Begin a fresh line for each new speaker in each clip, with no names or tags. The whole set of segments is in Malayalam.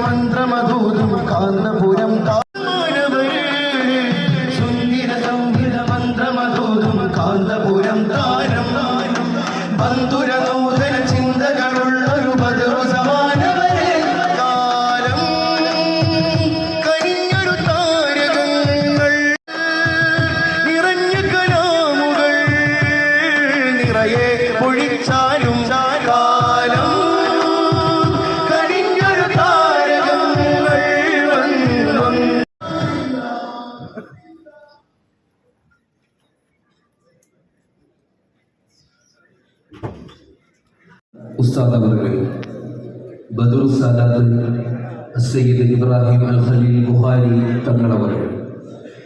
മന്ത്രമധൂതും കാന്തപുരം മന്ത്രമധൂതും കാന്തപുരം താരം ബന്ധുര നൂതന ചിന്തകളുള്ളൊരു ബദറു സമാനവരെ കാലം കനിഞ്ഞൊരു താരകങ്ങൾ നിറഞ്ഞ കലാമുകൾ നിറയെ പൊഴിച്ചാലും കാലം
ഉസ്താദ് അവர்கள் ബദർ സാദാത്ത് സയ്യിദ് ഇബ്രാഹിം അൽ ഖലീൽ ബുഖാരി തങ്ങളവർ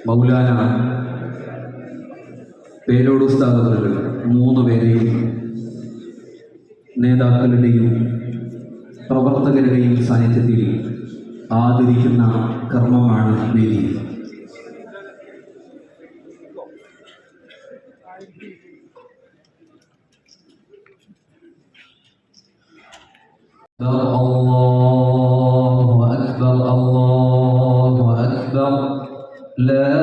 മൗലാന പേരോട് ഉസ്താദ് അവர்கள் മൂന്ന് പേരെയും നേതാക്കളുടെയും പ്രവർത്തകരുടെയും സാന്നിധ്യത്തിൽ ആദരിക്കുന്ന കർമ്മമാണ് വേദി. الله أكبر الله أكبر لا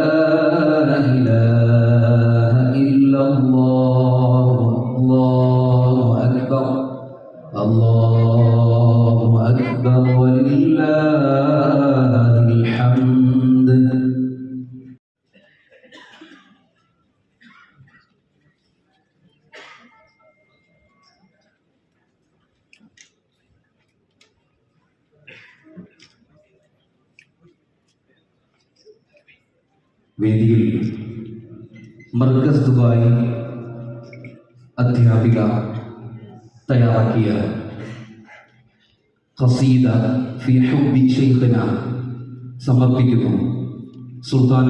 إله إلا الله الله أكبر الله أكبر ولله الحمد. വേദിയിൽ മർക്കസ് ദുബായ് അധ്യാപിക തയ്യാറാക്കിയ ഖസീദ ഫി ഹുബ്ബി ശൈഖിന സമർപ്പിക്കുന്നു. സുൽത്താൻ